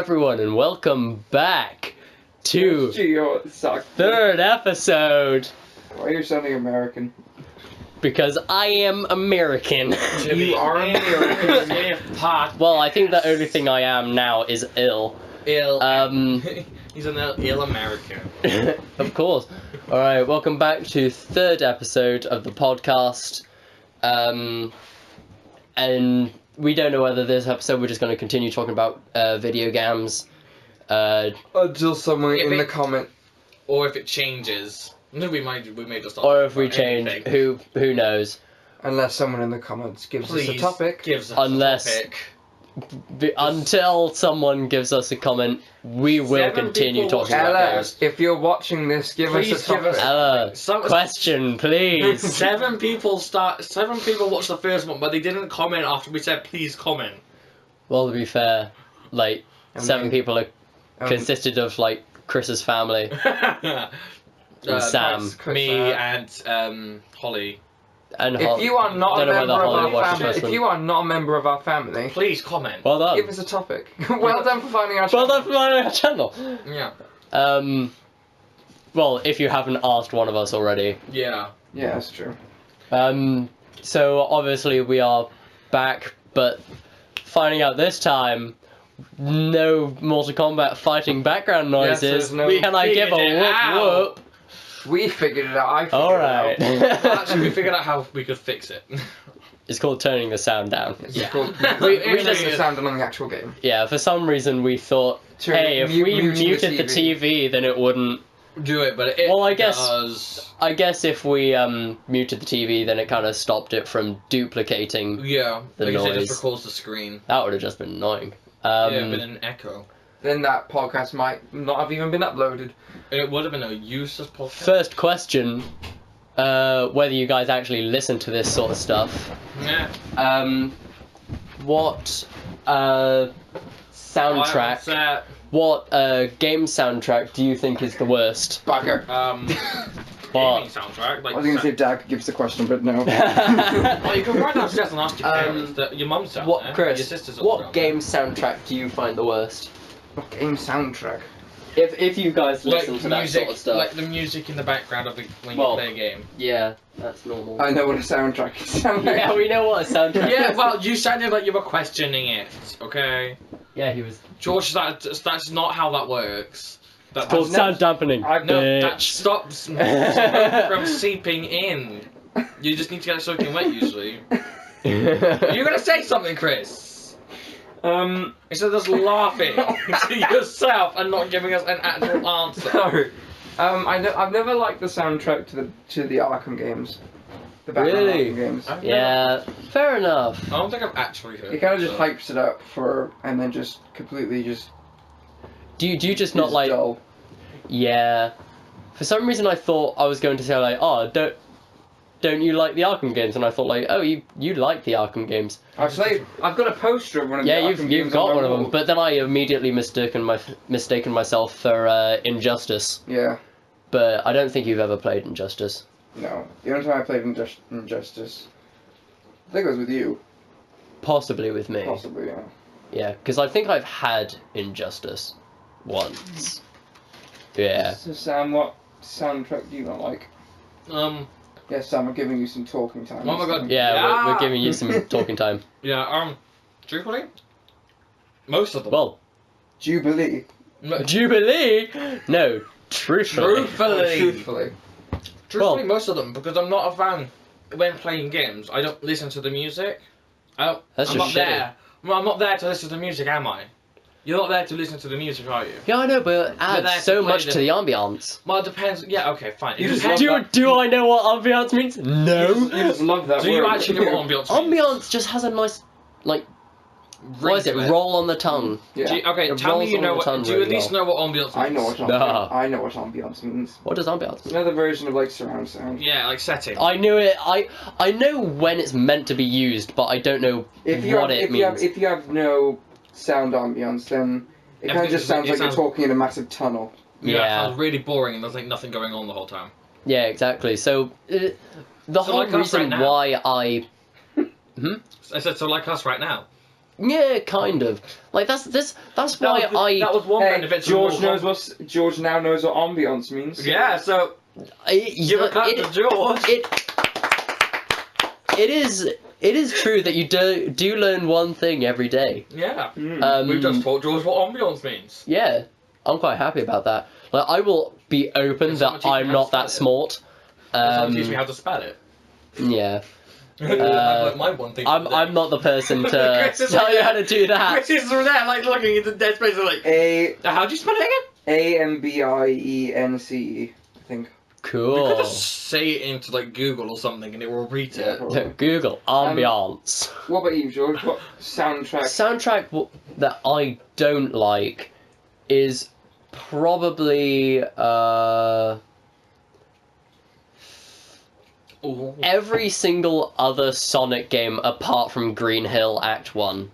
everyone, and welcome back to Gio, it sucked. third episode. Why are you sounding American? Because I am American. You are American. Well, I think the only thing I am now is ill. He's an ill American. Of course. Alright, welcome back to third episode of the podcast. And we don't know whether this episode we're just going to continue talking about video games. Until someone If in the it- comment. Or if it changes. No, we may just. Or if we about change, anything. who knows. Unless someone in the comments gives Please us a topic. gives us Unless- a topic. Until someone gives us a comment, we will 7 continue people talking about Ella, games. if you're watching this, give Please us a give us- topic. Ella, Some- question, please. 7 people watched the first one, but they didn't comment after we said please comment. Well, to be fair, like, I 7 mean, people are consisted of, like, Chris's family. And Sam. Chris, me and Holly. And If you are not a don't know member whether of Holly our watched the family, first if one. you are not a member of our family, Please comment. Well done. give us a topic. Well done for finding our Well channel. done for finding our channel. Yeah. Well, if you haven't asked one of us already. Yeah. Yeah, that's true. So obviously we are back, but finding out this time, no Mortal Kombat fighting background Yes, noises. there's no- Can I give a Figured it out. whoop? We figured it out. I figured Alright. it out. Actually, we figured out how we could fix it. It's called turning the sound down. It's Yeah. called We we just- just sounded on the actual game. Yeah, for some reason we thought, To hey, if mute- we muting the muted the TV, then it wouldn't. Do it, but it Well, I guess- does. I guess if we muted the TV, then it kind of stopped it from duplicating. Yeah, The because it noise. just records the screen. That would have just been annoying. Yeah, been an echo. Then that podcast might not have even been uploaded. It would have been a useless podcast. First question, whether you guys actually listen to this sort of stuff. Yeah. What soundtrack, what game soundtrack do you think is the worst? Bugger. What? Gaming soundtrack. Like, I was going to say if Dad gives the question, but no. Oh, you can write downstairs and ask your parents. Your mum's down there. What, Your Chris? sister's all What down game soundtrack do you find the worst? What game soundtrack? If you guys there. listen to that music, sort of stuff, like the music in the background of when Well, you play a game. yeah, that's normal. I know what a soundtrack sounds like. Yeah, we know what a soundtrack. Yeah, is. well, you sounded like you were questioning it. Okay, Yeah, he was. George, that's not how that works. It's called sound dampening. No, that bitch. stops smoke from seeping in. You just need to get it soaking wet, usually. You're gonna say something, Chris. Instead of just laughing to yourself and not giving us an actual answer. No. I've never liked the soundtrack to the Arkham games. The Batman Really? Arkham games. Yeah, fair enough. I don't think I've actually heard. It kind of just so. hypes it up and then just completely just. Do you just not is like? dull. Yeah. For some reason, I thought I was going to say like, oh, don't you like the Arkham games? And I thought like, oh, you like the Arkham games. I've got a poster of one of Yeah, the you've Arkham games got on one my of them. wall. But then I immediately mistaken myself for Injustice. Yeah. But I don't think you've ever played Injustice. No. The only time I played Injustice, I think it was with you. Possibly with me. Possibly, yeah. Yeah, because I think I've had Injustice once. Yeah. So Sam, what soundtrack do you not like? Yes, Sam, I'm giving you some talking time. Oh my God. Yeah, we're Yeah. giving you some talking time. Yeah. Truthfully, most of them. Well, Jubilee. Jubilee? No, truthfully. Truthfully. Truthfully, most of them, because I'm not a fan when playing games. I don't listen to the music. I'm That's not just there. Well, I'm not there to listen to the music, am I? You're not there to listen to the music, are you? Yeah, I know, but it But adds that's so play much the- to the ambiance. Well, it depends. Yeah, okay, fine. You It just depends. love Do I know what ambiance means? No. You just love that Do you word. actually know what ambiance means? Ambiance just has a nice, like, what is it? Ring to Roll on the tongue. Yeah. Do you, okay, It tell me rolls you on know the tongue what. Do you at really least well. know what ambiance means? I know what Nah. I know what ambiance means. What does ambiance It's mean? another version of like surround sound. Yeah, like setting. I knew it. I know when it's meant to be used, but I don't know If you what have, it if means. you have if you have no sound ambience, then it kind of Everything just sounds it like sounds- you're talking in a massive tunnel. Yeah, it Yeah. sounds really boring and there's like nothing going on the whole time. Yeah, exactly. So the So whole like us reason right now. why I I said so like us right now. Yeah, kind of. Like that's why That was one Hey, benefit. to George Mortal knows what George now knows what ambience means. Yeah, so give a clap to George. It is true that you do learn one thing every day. Yeah. Mm. We've just taught George what ambience means. Yeah, I'm quite happy about that. Like, I will be open Someone that teach me I'm how not to spell that it. smart. Someone teach me how to spell it. Yeah, Like my one thing. I'm not the person to Chris is tell like you that. how to do that. Chris is there, like looking into dead space, and like, how do you spell it again? AMBIENCE, I think. We could Cool. just say it into like Google or something, and it will read Yeah, it. probably. Google ambiance. What about you, George? What soundtrack? Soundtrack that I don't like is probably Ooh. every single other Sonic game apart from Green Hill Act 1.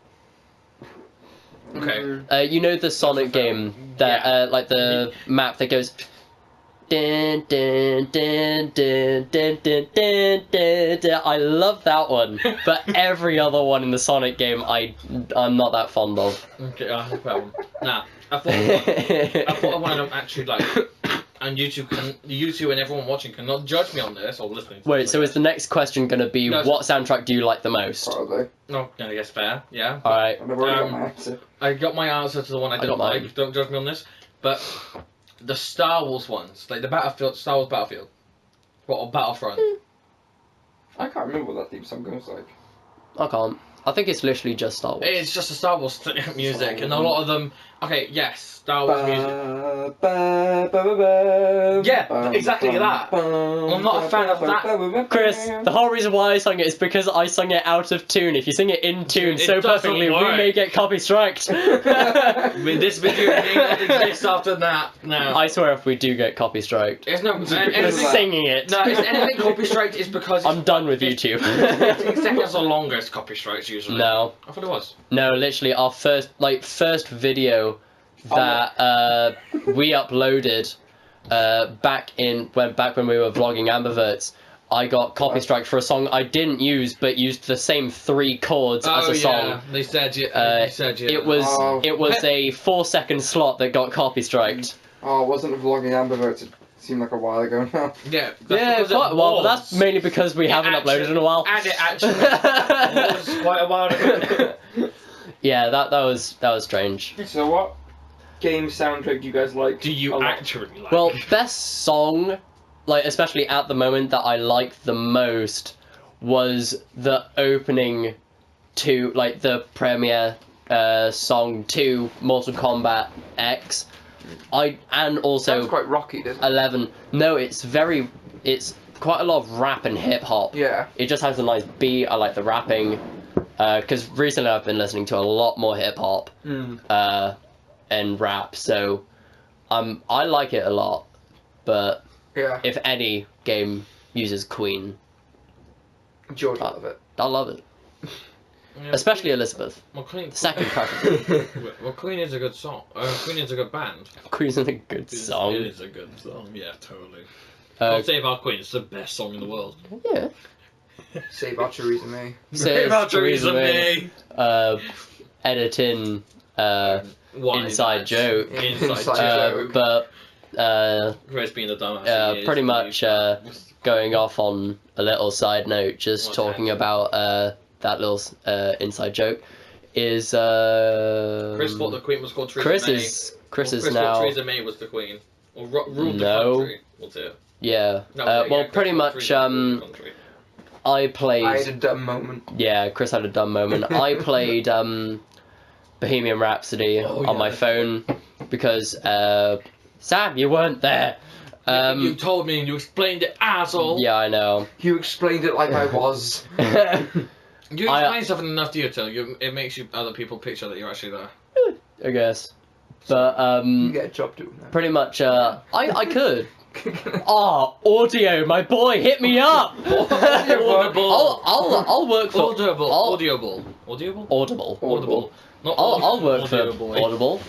Okay. You know the Sonic game that Yeah. like the map that goes dun, dun, dun, dun, dun, dun, dun, dun, dun. I love that one, but every other one in the Sonic game I'm not that fond of. Okay, I have that one. Nah, I thought of one I don't actually like. And YouTube and everyone watching cannot judge me on this or listening. To Wait, this, so I is the next question going to be No, what soundtrack do you like the most? Probably. No, I guess fair. Yeah. Alright. I've already got Um, my answer. I got my answer to the one I got don't mine. like. Don't judge me on this. But the Star Wars ones, like the Star Wars Battlefield, or Battlefront. I can't remember what that theme song goes like. I can't. I think it's literally just Star Wars. It's just a Star Wars music, and a lot of them. Okay, yes, Star Wars music. Yeah, exactly that. I'm not a fan of that. Chris, the whole reason why I sung it is because I sung it out of tune. If you sing it in tune It so doesn't perfectly, we work. may get copy striked. I mean, this video may not exist after that. No. I swear if we do get copy striked. It's no. because For Anything, singing it. no, if anything copy striked is because it's I'm done with 15 YouTube. seconds or longer is copy strikes usually. No. I thought it was. No, literally our first video that we uploaded back when we were vlogging Ambiverts, I got copy striked for a song I didn't use but used the same 3 chords as a song. Yeah, they said yeah. They said yeah. It was Oh. it was a 4-second slot that got copy striked. Oh, it wasn't vlogging Ambiverts. It seemed like a while ago now. Yeah. Yeah, because it quite a while, but was. that's mainly because we haven't uploaded in a while. And it actually was quite a while ago. Yeah, that was strange. So what game soundtrack do you guys like? Do a you lot? actually like? Well, best song, like especially at the moment that I liked the most was the opening to like the premiere song to Mortal Kombat X. And also Sounds quite rocky, doesn't it? 11. No, it's quite a lot of rap and hip hop. Yeah. It just has a nice beat. I like the rapping. Because recently I've been listening to a lot more hip hop and rap, so I like it a lot. But Yeah. if any game uses Queen, George, I love it. I love it. Yeah, Especially Elizabeth. well, Queen. Second preference. Well, Queen is a good song. Queen is a good band. Queen's a good song. It is a good song. Yeah, totally. Uh, Save Our Queen. It's the best song in the world. yeah. Save our Theresa May. Save Our Theresa May. Edit in Why inside that? joke. Inside joke. joke. But Chris being the dumbass. he is, pretty but much he's- going off on a little side note, just What's talking that? about that little inside joke is Chris thought the Queen was called Theresa Chris May. is Chris thought now Theresa May was the Queen. Or ruled No. the country. We'll do it. yeah. No, Well, yeah, Chris pretty thought much Theresa May ruled the country. I played. I had a dumb moment. Yeah, Chris had a dumb moment. I played Bohemian Rhapsody Oh, on yeah, my that's phone because Sam, you weren't there. You told me and you explained it, asshole. Yeah, I know. You explained it like I was. You I- explain something enough detail. It makes you other people picture that you're actually there. I guess. But You get a job doing that. pretty much I could. Audio, my boy, hit me up. Audible. I'll work for Audible. I'll- Audible. Audible. Audible. Audible. Not I'll work for Audible. Audible.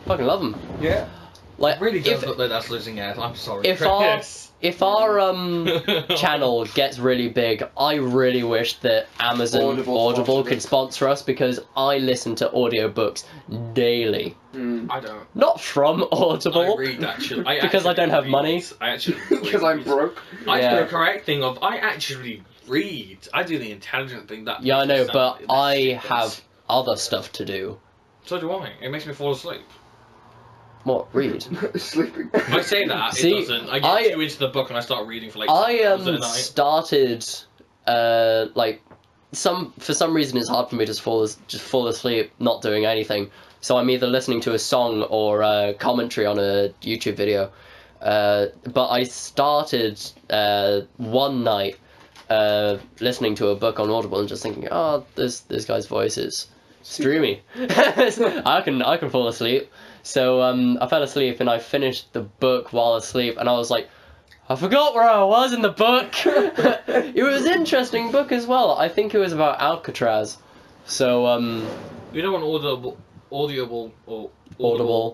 Fucking love them. Yeah. Like Really if does look like that's losing air. I'm sorry. if Chris. if our channel gets really big, I really wish that Amazon Audible could sponsor us, because I listen to audiobooks daily. I don't. Not from Audible. I read actually. Because I don't have money. I actually. Because I'm broke. I Yeah. do the correct thing of I actually read. I do the intelligent thing that. Yeah, I makes me know, sound but less I stupid. have other stuff to do. So do I. It makes me fall asleep. What? Read? Sleeping. I say that, See, it doesn't. I get too into the book and I start reading for like 6 hours a night. started like for some reason it's hard for me to just fall asleep not doing anything. So I'm either listening to a song or commentary on a YouTube video. But I started one night listening to a book on Audible and just thinking, oh, this guy's voice is streamy. I can fall asleep. So I fell asleep and I finished the book while asleep, and I was like, I forgot where I was in the book. It was an interesting book as well. I think it was about Alcatraz. So You know when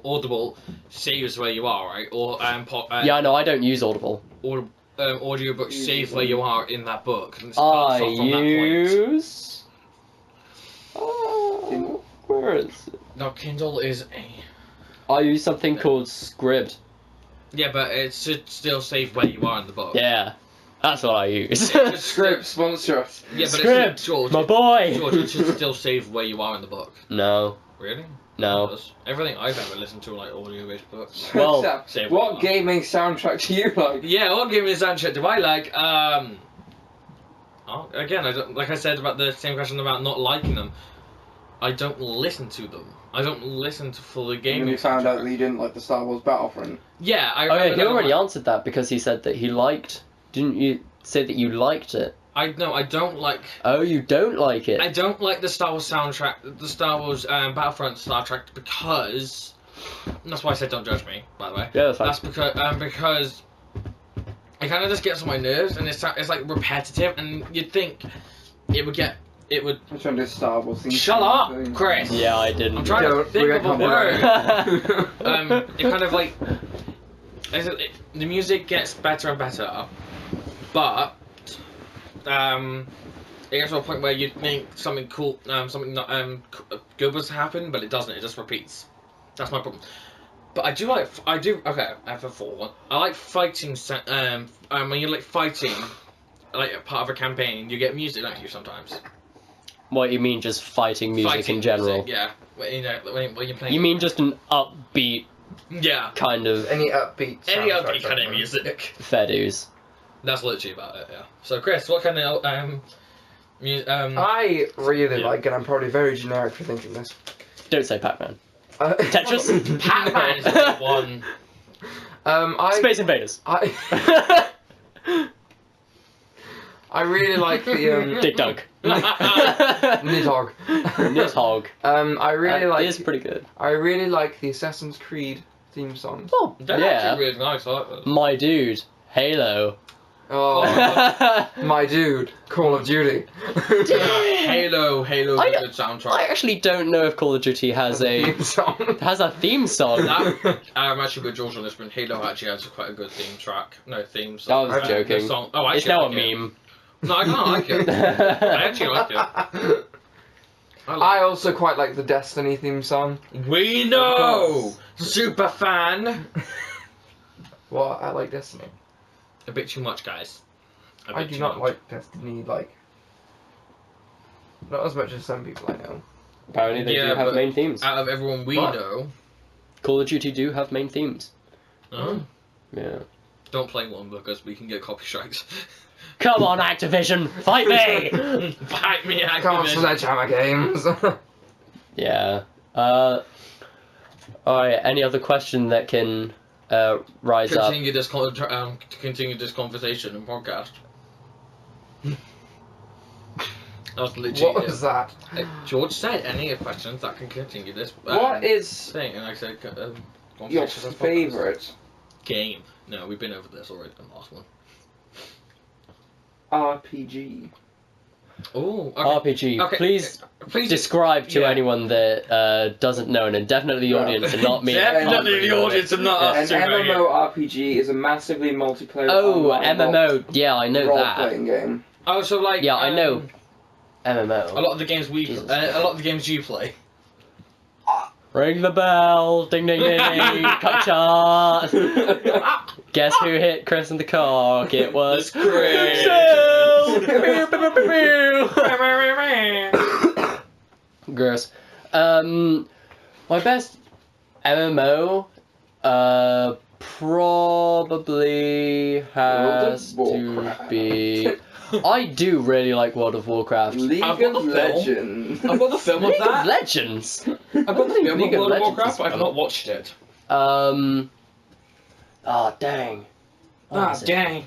Audible saves where you are, right? Or yeah, no, I don't use Audible. Or audiobook saves where you are in that book. And it starts I off from that point. use. Oh, where is it? No, Kindle is a. I use something called Scribd. Yeah, but it should still save where you are in the book. Yeah, that's what I use. Script sponsor us. Yeah, but Scribd, it should, George, my boy. George, it should still save where you are in the book. No, Really? It no. does. Everything I've ever listened to are like audio-based books. Well, Sam, save what what you gaming soundtrack do you like? Yeah, what gaming soundtrack do I like? Oh, again, I don't, like I said about the same question about not liking them. I don't listen to them. I don't listen to fully And gaming. then you found out soundtrack. that you didn't like the Star Wars Battlefront. Yeah, I. Oh yeah, remember he that already one. answered that because he said that he liked. Didn't you say that you liked it? I don't like. Oh, you don't like it. I don't like the Star Wars soundtrack, the Star Wars Battlefront soundtrack, because. And that's why I said don't judge me, by the way. Yeah, that's fine. That's because it kind of just gets on my nerves, and it's like repetitive, and you'd think it would. I'm trying to do Star Wars thing. Shut up, Chris. Yeah, I didn't. I'm trying to Don't- think we're of a gonna word. come It kind of like the music gets better and better, but it gets to a point where you think something cool, something not good was to happen, but it doesn't. It just repeats. That's my problem. But I do. Okay, I have a full one. I like fighting. When you're like fighting, like a part of a campaign, you get music, don't you? Sometimes. What you mean, just fighting music Fighting in general? music, yeah. When you're playing. You mean just an upbeat Yeah. kind of Any upbeat Any soundtrack, upbeat kind of man. music. fair dues? That's literally about it, yeah. So, Chris, what kind of, I really Yeah. like, and I'm probably very generic for thinking this. Don't say Pac-Man. Tetris? Pac-Man is a good one. Space Invaders. I really like the Dick Dug. Nidhogg. Nidhogg. I really That like. is pretty good. I really like the Assassin's Creed theme songs. Oh, They're yeah. actually really nice, I like those. My dude, Halo. Oh, my dude, Call of Duty. Halo's I a don't- good soundtrack. I actually don't know if Call of Duty has a Theme song. theme song. That, I'm actually with George on this one. Halo actually has quite a good theme track. No, theme I song. was The joking. song. Oh, I It's actually now a like it. meme. No, I can't like it. I actually like it. I also quite like the Destiny theme song. We know! Super fan! Well, I like Destiny. A bit too much, guys. A bit I do too not much. like Destiny, not as much as some people I know. Apparently they Yeah, do have but main themes. Out of everyone we What? know, Call of Duty do have main themes. oh, Yeah. don't play one because we can get copy strikes. Come on, Activision, fight me! Fight me, Come on, Activision. Sledgehammer Games. Yeah. Alright, any other question that can rise up? Continue this continue this conversation and podcast. That was literally What was that? George said any questions that can continue this. What is thing? And I said your conversation as podcast. favourite Game. No, we've been over this already in the last one. RPG? Oh, okay. RPG. Okay. Please Please describe to yeah. anyone that doesn't know, and definitely the audience, and not me. Definitely the audience and not us. An MMORPG is a massively multiplayer. Oh, online MMO. Yeah, I know that. role-playing game. Oh, so like. Yeah, I know. MMO. A lot of the games a lot of the games you play. Ring the bell, ding ding ding, cut chart. Guess who hit Chris in the cock? It was Chris. Gross. My best MMO, probably has World of to Warcraft. be. I do really like World of Warcraft. League I've got of the film. Legends. I've got the film of League of that. Legends. I've got the film League of of World of Legends Warcraft, is but I've fun. not watched it. Oh dang. What was it? Dang.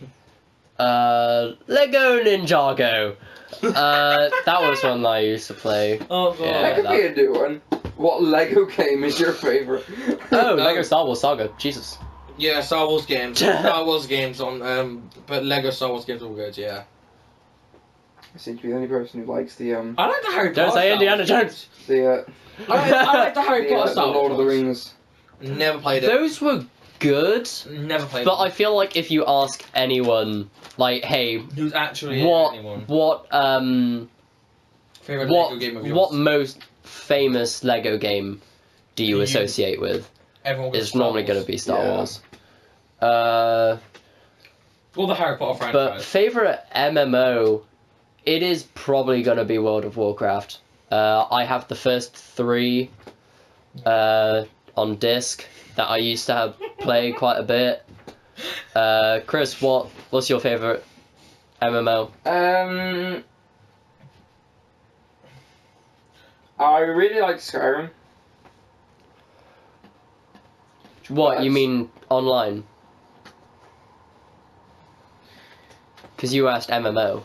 Lego Ninjago. That was one that I used to play. Oh god. Yeah. That could be a new one. What Lego game is your favourite? Oh, Lego Star Wars Saga. Jesus. Yeah, Star Wars games. Star Wars games on but Lego Star Wars games are all good, yeah. I seem to be the only person who likes the I like the Harry Potter. Don't say Star Indiana Wars Jones. the I like the Harry Potter the Star Lord of the Wars. Rings. Never played it. Those were good, Never played but it. I feel like if you ask anyone, like, hey, Who's actually anyone? what Favorite Lego game of yours? what most famous Lego game do you You- associate with? Everyone goes It's Star normally Wars. going to be Star Yeah. Wars. Or the Harry Potter But franchise. favorite MMO, it is probably going to be World of Warcraft. I have the first 3 on disc that I used to play quite a bit. Chris, what's your favorite MMO? I really like Skyrim. What, you That's- mean online? Because you asked MMO.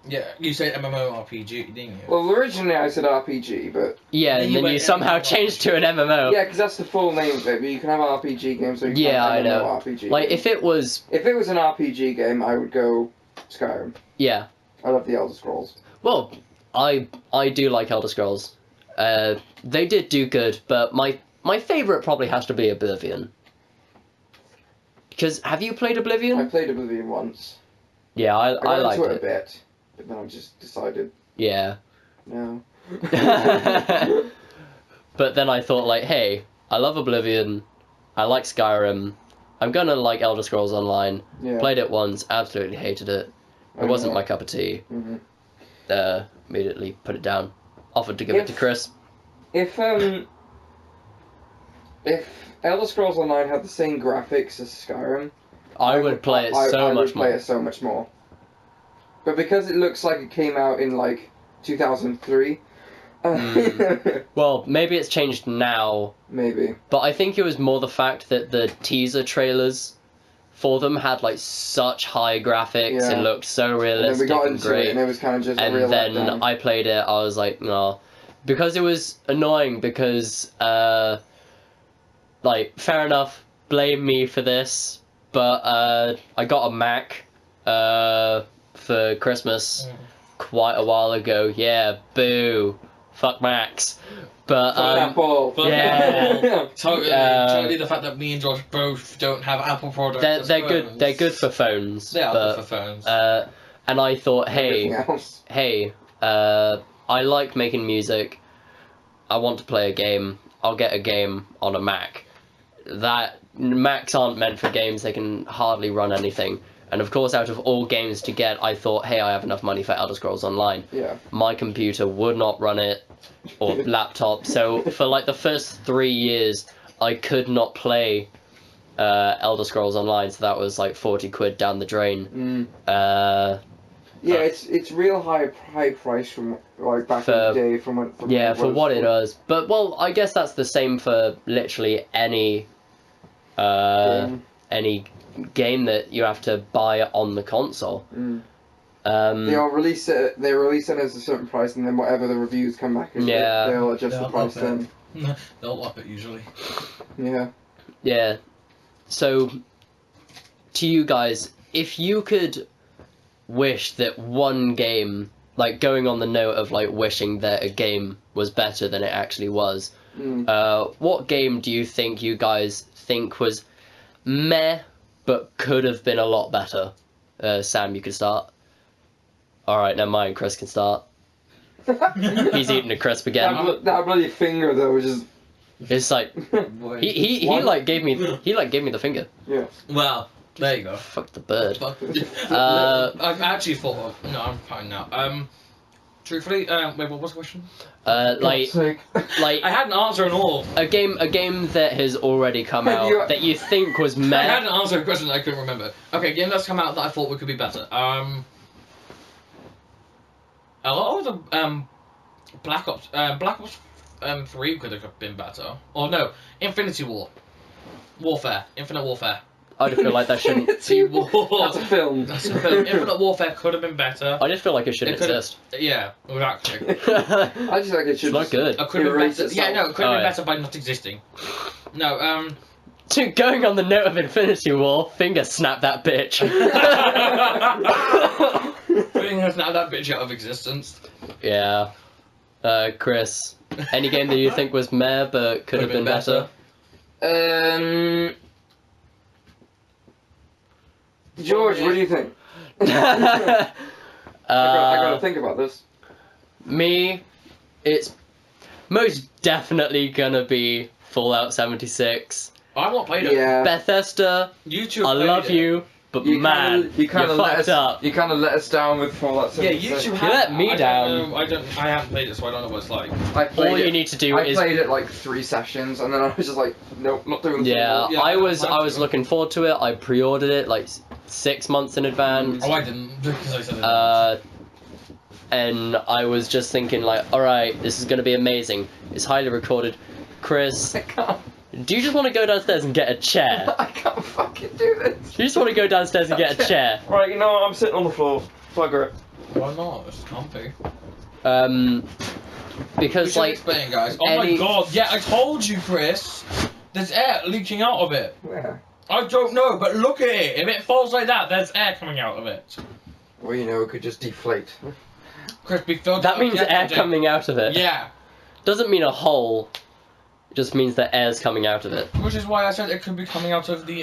Yeah, you said MMORPG, didn't you? Well, originally I said RPG, but Yeah, Then and you then you went somehow MMO. changed to an MMO. yeah, because that's the full name of it. But you can have RPG games, so you can Yeah, I have know. RPG. Like, games. if if it was an RPG game, I would go Skyrim. yeah. I love the Elder Scrolls. Well, I do like Elder Scrolls. They did do good, but my favorite probably has to be Oblivion. Because have you played I Oblivion? played Oblivion once. Yeah, I got liked into it a it. bit, but then I just decided Yeah. no. But then I thought, like, hey, I love Oblivion. I like Skyrim. I'm gonna like Elder Scrolls Online. Yeah. Played it once, absolutely hated it. It wasn't my cup of tea. hmm Immediately put it down. Offered to give it to Chris. If Elder Scrolls Online had the same graphics as Skyrim, I would play it so I much would play more. it so much more. But because it looks like it came out in like 2003, Well, maybe it's changed now, maybe. but I think it was more the fact that the teaser trailers for them had like such high graphics Yeah. and looked so And then realistic we got and into great. it, and it was kind of just a And real then letdown. I played it, I was like, no. Because it was annoying, because, like, fair enough, blame me for this, but I got a Mac for Christmas quite a while ago. Yeah, boo. Fuck Macs. But, Apple. But Yeah. totally the fact that me and Josh both don't have Apple products. as they're good. phones. They're good for phones. They are but, good for phones. and I thought, hey, Everything else. I like making music. I want to play a game. I'll get a game on a Mac. That Macs aren't meant for games. They can hardly run anything. And of course, out of all games to get, I thought, hey, I have enough money for Elder Scrolls Online. Yeah. My computer would not run it, or laptop. So for like the first 3 years, I could not play Elder Scrolls Online. So that was like 40 quid down the drain. Yeah, it's real high price from like back in For- the day from when. From Yeah, when for was what it does. But, well, I guess that's the same for literally any game. any game that you have to buy on the console. They'll release it. They release it as a certain price, and then whatever the reviews come back as, Yeah. they'll adjust the They'll price up then. They'll up it usually. Yeah. Yeah. So, to you guys, if you could wish that one game like going on the note of like wishing that a game was better than it actually was. What game do you think you guys think was meh but could have been a lot better? Sam, you could start. All right, never mind. Chris can start. He's eating a crisp again. That bloody finger though was just. It's like he like gave me the finger. Yeah. Well, there you go. Fuck the bird. I've actually thought of... No, I'm fine now. Truthfully, wait, what was the question? Like I had an answer and all. a game that has already come out that you think was I meh. had an answer to a question that I couldn't remember. Okay, game that's come out that I thought could be better. A lot of the Black Ops 3 could have been better. Or no, Infinite Warfare. I just feel like that shouldn't. That's a film. That's a film. Infinite Warfare could have been better. I just feel like it shouldn't exist. Yeah, exactly. I just like it should. It's not good. It could have been Erase better. itself. Yeah, no, it could have been Oh, yeah. better by not existing. No, Going on the note of Infinity War, finger snap that bitch. putting us now that bitch out of existence. Yeah. Chris, any game that you think was meh but could have been better? George, what do you think? I gotta think about this. Me, it's most definitely gonna be Fallout 76. I've not played it. Yeah. Bethesda, You two I played love it. you, but man, you kind of fucked up. You kind of let us down with Fallout Yeah, 76. you two You let me I down. Don't know, I haven't played it, so I don't know what it's like. I played All it. you need to do I is played it like 3 sessions, and then I was just like, nope, not doing the yeah. Yeah, I I was like it. looking forward to it. I pre-ordered it like 6 months in advance. Oh, I didn't, because I said it. And I was just thinking like, all right, this is gonna be amazing. It's highly recorded. Chris, I can't. do you just want to go downstairs and get a chair? I can't fucking do this. Do you just want to go downstairs and get a chair? Right, you know what? I'm sitting on the floor. Bugger it. Why not? It's comfy. Because like explain, guys. Oh any- my god, yeah, I told you, Chris. There's air leaking out of it. Where? I don't know, but look at it. If it falls like that, there's air coming out of it. Well, you know, it could just deflate. Chris, we filled that it means up air yesterday. coming out of it. Yeah, Doesn't mean a hole. It just means that air's coming out of it. which is why I said it could be coming out of the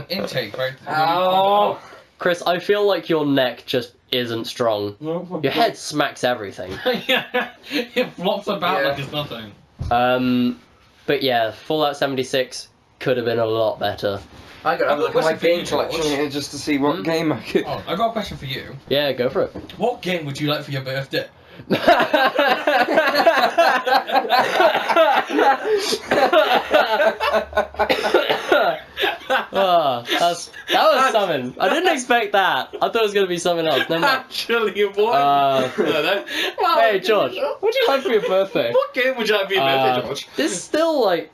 intake, right? Ow. Chris, I feel like your neck just isn't strong. Your head smacks everything. Yeah, it flops about Yeah. like it's nothing. But yeah, Fallout 76 could have been a lot better. I gotta I've got look a at my question for you, game collection George. here just to see what game I could. Oh, I got a question for you. Yeah, go for it. What game would you like for your birthday? Oh, that was something. I didn't expect that. I thought it was gonna be something else. Never mind. Actually, what? Hey George, what do you like for your birthday? What game would you like for your birthday, George? There's still like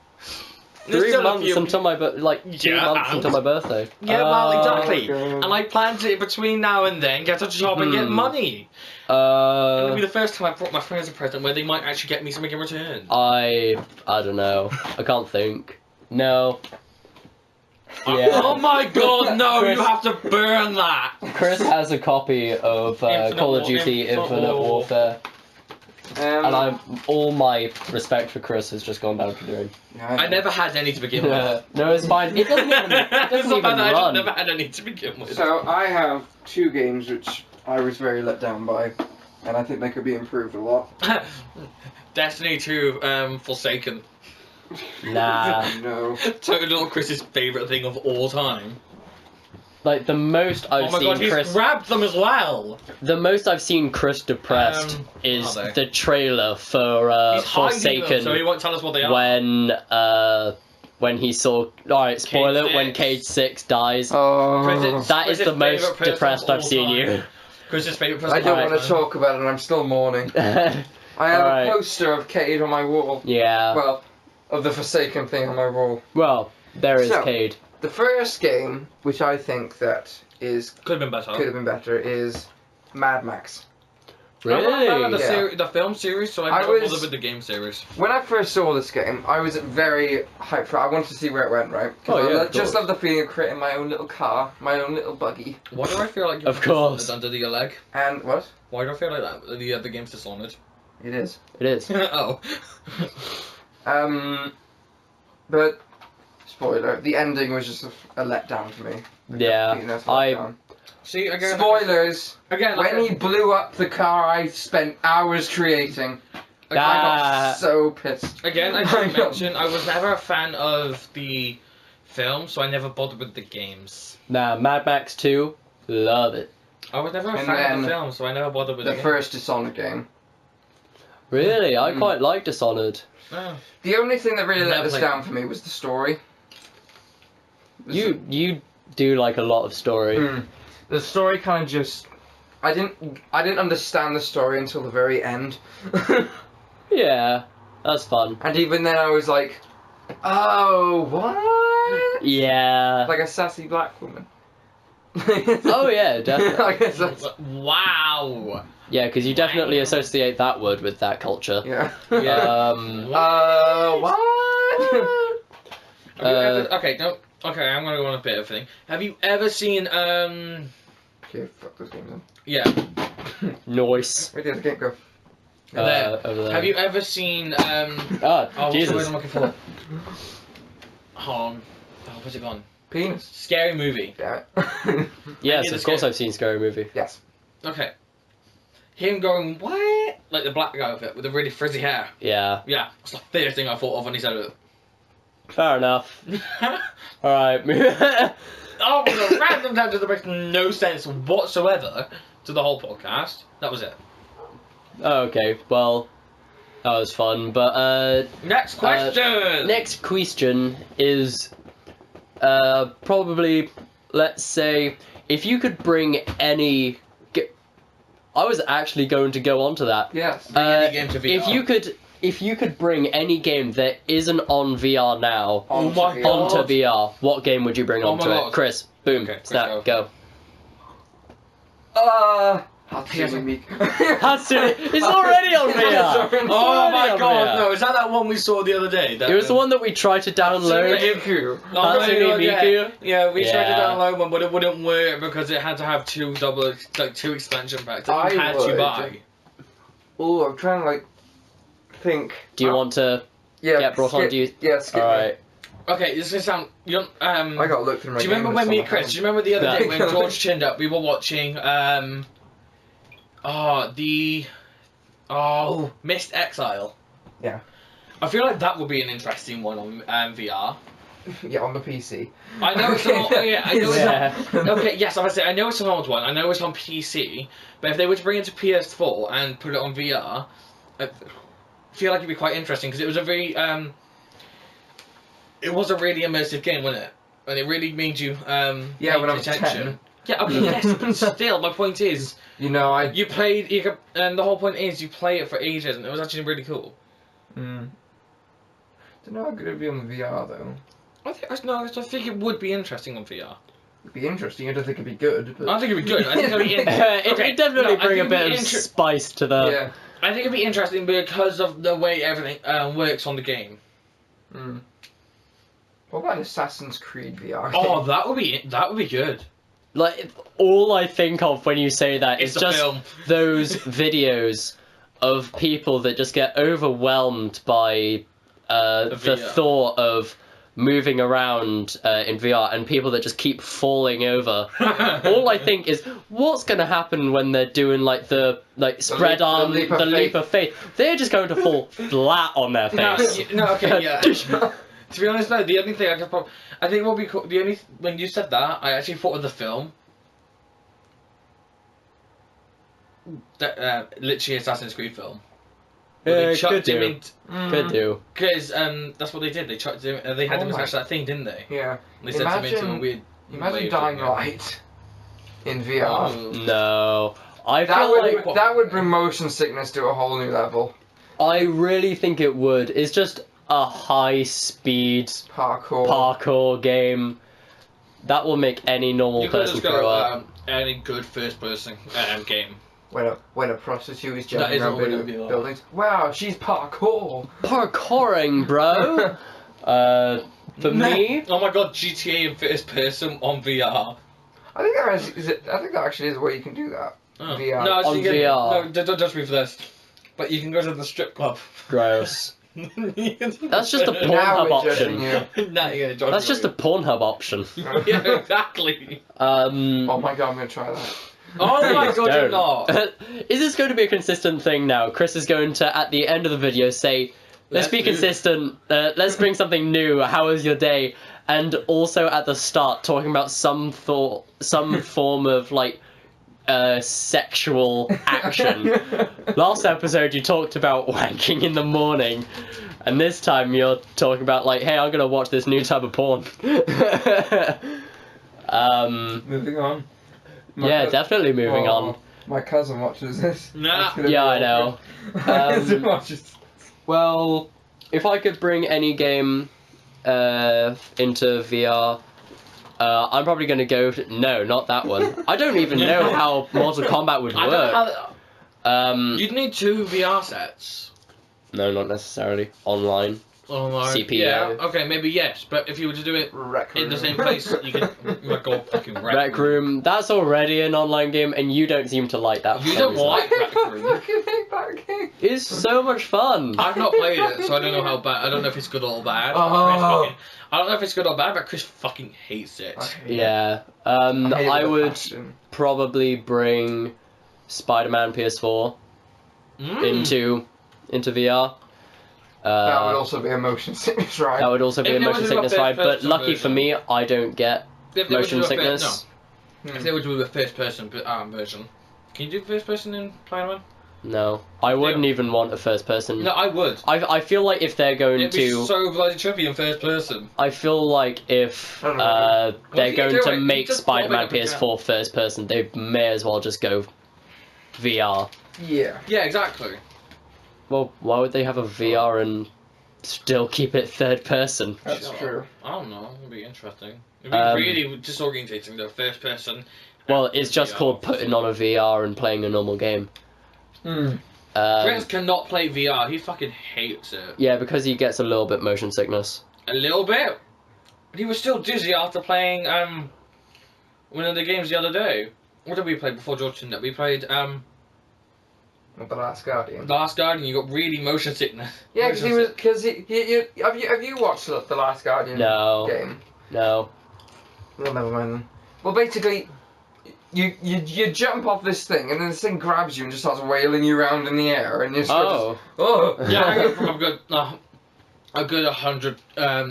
There's 3 still a months few- until my like 2 Yeah, months and- until my birthday. Yeah, well, exactly. God. And I planned it between now and then, get to the shop and get money. It'll be the first time I brought my friends a present where they might actually get me something in return. I don't know. I can't think. No. Yeah. Oh my god, no, Chris- you have to burn that! Chris has a copy of Call of Duty Infinite Warfare, and I'm all my respect for Chris has just gone down the drain. I never had any to begin with. No, it's fine. It doesn't even. It It's doesn't not even bad that I run. just never had any to begin with. So I have 2 games which I was very let down by, and I think they could be improved a lot. Destiny 2, Forsaken. Nah. No. Total Chris's favourite thing of all time. Like the most I've Oh my seen god, he's Chris. grabbed them as well! The most I've seen Chris depressed is are they? the trailer for He's hiding Forsaken. them, so he won't tell us what they are. When he saw, alright, spoiler, Cage when 6. Cage 6 dies. Oh. That is Chris's the most favourite person depressed of all I've seen you. Chris's favourite person I don't of all want to time. talk about it, and I'm still mourning. I have Alright. a poster of Cade on my wall. Yeah. Well, of the Forsaken thing on my wall. Well, there is So- Cade. The first game, which I think that is Could have been better. could have been better, is Mad Max. Really? The film series, so I never bothered with the game series. When I first saw this game, I was very hyped for it. I wanted to see where it went, right? I just love the feeling of creating my own little car, my own little buggy. Why do I feel like you're Of course. under your leg? And what? Why do I feel like that? The game's Dishonored. It is. It is. Oh. But spoiler, the ending was just a letdown for me. Yeah, See, again... Spoilers! Again, when he blew up the car I spent hours creating, I got so pissed. Again, I should mention, I was never a fan of the film, so I never bothered with the games. Nah, Mad Max 2, love it. I was never a fan of the film, so I never bothered with the first Dishonored game. Really? I quite like Dishonored. Oh. The only thing that really let us down for me was the story. You do like a lot of story. The story kind of just... I didn't understand the story until the very end. Yeah, that's fun. And even then I was like, oh, what? Yeah. Like a sassy black woman. Oh yeah, definitely. I guess that's... Wow. Yeah, because you definitely associate that word with that culture. Yeah. What? Okay, I'm gonna go on a bit of a thing. Have you ever seen Okay, fuck those games then. Yeah. Noise. Where did the game go? Over there. Have you ever seen Oh, Jesus. What's the word I'm looking for? Where's it gone? Penis. Scary Movie. Damn it. Yes, of course I've seen Scary Movie. Yes. Okay. Him going, what? Like the black guy with it, with the really frizzy hair. Yeah. Yeah, that's the first thing I thought of when he said it. Fair enough. Alright. Oh, it was a random tangent that makes no sense whatsoever to the whole podcast. That was it. Okay, well, that was fun, but Next question! next question is probably, let's say, if you could bring any... I was actually going to go on to that. Yes. Any game to VR. If you could bring any game that isn't on VR now onto VR, what game would you bring onto it? Chris, boom, Okay, snap, go. Hatsune Miku. Hatsune, it's already on VR. Oh my god, no, is that one we saw the other day? It was the one that we tried to download. Miku. Hatsune Miku. Yeah, we tried to download one, but it wouldn't work because it had to have two expansion packs. That you had to buy. Oh, I'm trying to think. Do you want to get brought on? Do you? Yeah, skip. Alright. Okay, this is gonna sound. You don't, I got to look through my. Do you remember when me and Chris? Do you remember the other day when George turned up? We were watching. Mist Exile. Yeah. I feel like that would be an interesting one on VR. Yeah, on the PC. I know it's an old, I know Yeah. it's okay, yes, I say I know it's an old one. I know it's on PC, but if they were to bring it to PS4 and put it on VR, I feel like it'd be quite interesting because it was a very it was a really immersive game, wasn't it? And it really made you yeah, when I was 10. Yeah, okay, yes, but still, my point is, you know, and the whole point is you play it for ages, and it was actually really cool. Don't know how good it'd be on VR though. I think it would be interesting on VR. It'd be interesting. I don't think it'd be good. But... I think it'd be good. I think it'd be It'd definitely bring a bit of spice to the. Yeah. I think it'd be interesting because of the way everything works on the game. What about an Assassin's Creed VR? Oh, that would be good. Like, all I think of when you say that is just film. those videos of people that just get overwhelmed by the thought of moving around in VR and people that just keep falling over. All I think is, what's going to happen when they're doing the spread arm, the leap of faith? They're just going to fall flat on their face. No, okay, yeah. To be honest, though, the only thing I think what we cool. When you said that, I actually thought of the film. Literally Assassin's Creed film. Could do. Could do. Because that's what they did. They chucked him. They had him attach that thing, didn't they? Yeah. They sent him into a weird. Imagine Dying Light in VR. Oh. No, I feel like that would bring motion sickness to a whole new level. I really think it would. It's just a high-speed parkour game that will make any normal person throw up. Any good first-person game. when a prostitute is That jumping is around already gonna be a lot. buildings. Wow, she's parkour. Parkouring, bro. For me, Oh my god, GTA in first person on VR. I think that actually is where you can do that. Oh. VR. No, On you can, VR. No, don't judge me for this. But you can go to the strip club. gross. That's just a Now Pornhub we're judging option. you. Nah, yeah, judge That's just a Pornhub option. Yeah, exactly. Oh my god, I'm gonna try that. Oh my Please god, you're don't. not. Is this going to be a consistent thing now? Chris is going to, at the end of the video, say, let's be do it." consistent, let's bring something new, how was your day? And also at the start, talking about some form of, like, sexual action. Last episode, you talked about wanking in the morning. And this time, you're talking about, like, hey, I'm going to watch this new type of porn. Moving on. Yeah, definitely moving on. My cousin watches this. Nah. That's gonna Yeah, be I know. awkward. My cousin watches. Well, if I could bring any game into VR, I'm probably going to go... No, not that one. I don't even know how Mortal Kombat would I don't know work. how... You'd need 2 VR sets. No, not necessarily. Online. Online. CPU. Yeah, okay, maybe yes, but if you were to do it Rec in the room. same place, you could... Oh my god, fucking Rec Room, that's already an online game, and you don't seem to like that. for You some don't reason. like Rec I Room. fucking hate that game. It's so much fun. I've not played it, so I don't know how bad. I don't know if it's good or bad. Oh. I don't know if it's good or bad, but Chris fucking hates it. Yeah. I hate it I with would passion. probably bring Spider-Man PS4 into VR. That would also be a motion sickness, right? That would also be If a they were motion to do a sickness ride, but first-person lucky for version. me, I don't get If they were to motion do a sickness. If they were to do a first person version, can you do first person in Spider-Man? No, I wouldn't even want a first person. No, I would. I feel like if they're going It'd be to, so bloody trippy in first person. I feel like if I don't know. they're if you going do to it, make just blow it Spider-Man up and PS4 first person, they may as well just go VR. Yeah. Yeah, exactly. Well, why would they have a VR and still keep it third person? That's Sure. true. I don't know. It'd be interesting. It'd be really disorientating though, first person. Well, it's just VR. called putting on a VR and playing a normal game. Prince cannot play VR. He fucking hates it. Yeah, because he gets a little bit motion sickness. A little bit. But he was still dizzy after playing one of the games the other day. What did we play before George Tinder? We played The Last Guardian. The Last Guardian. You got really motion sickness. Yeah, because have you watched the Last Guardian No. game? No. Well, never mind then. Well, basically, you jump off this thing, and then this thing grabs you and just starts wailing you around in the air, and you're just oh. Yeah, I got from a good 100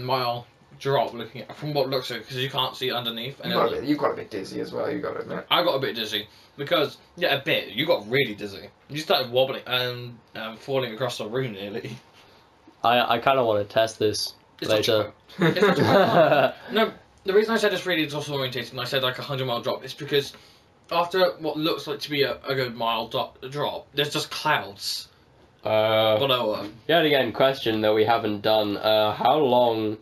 mile drop looking at from what looks like because you can't see underneath. And You got a bit dizzy as well. You got to admit. I got a bit dizzy because a bit. You got really dizzy. You started wobbling and falling across the room nearly. I kind of want to test this It's later. It's actually quite fun. No, the reason I said it's really disorientating and I said like 100-mile drop is because after what looks like to be a good mile drop, there's just clouds below her. Yet again, question that we haven't done. How long